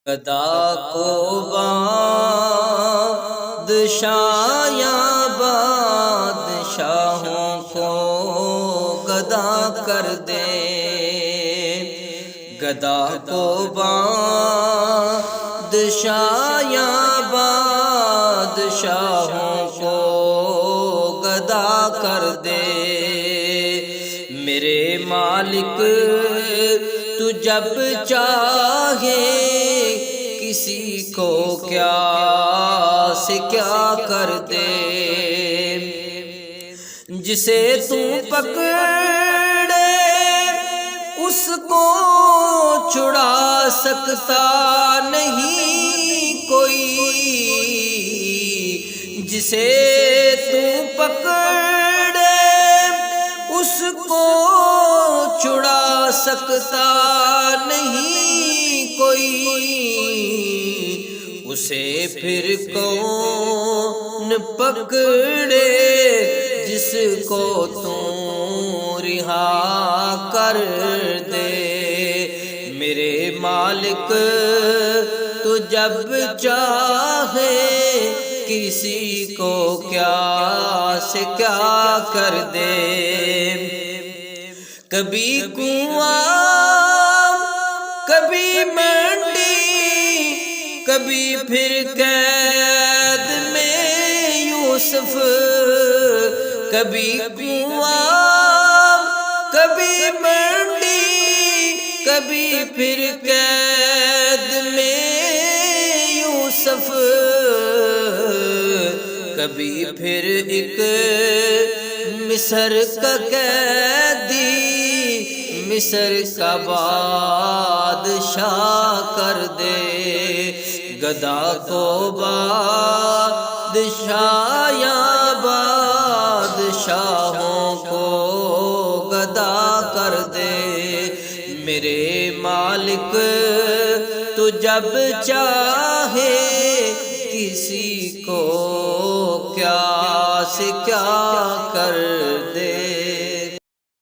گدا کو بادشاہ بادشاہوں کو گدا کر دے، گدا کو بادشاہ بادشاہوں کو گدا کر دے۔ میرے مالک تو جب چاہے کسی کو کیا سے کیا کر دے، جسے تو پکڑے اس کو چھڑا سکتا نہیں کوئی، جسے تو پکڑے اس کو چھڑا سکتا نہیں کوئی، اسے پھر کون پکڑے جس کو تو رہا کر دے۔ میرے مالک تو جب چاہے کسی کو کیا سے کیا کر دے، کبھی کنواں کبھی منڈی کبھی پھر قید میں یوسف، کبھی کنواں کبھی منڈی کبھی پھر قید میں یوسف، کبھی پھر ایک مصر کا قیدی مصر کا بادشاہ کر دے۔ گدا کو بادشاہ بادشاہوں کو گدا کر دے۔ میرے مالک تو جب چاہے کسی کو کیا سے کیا کر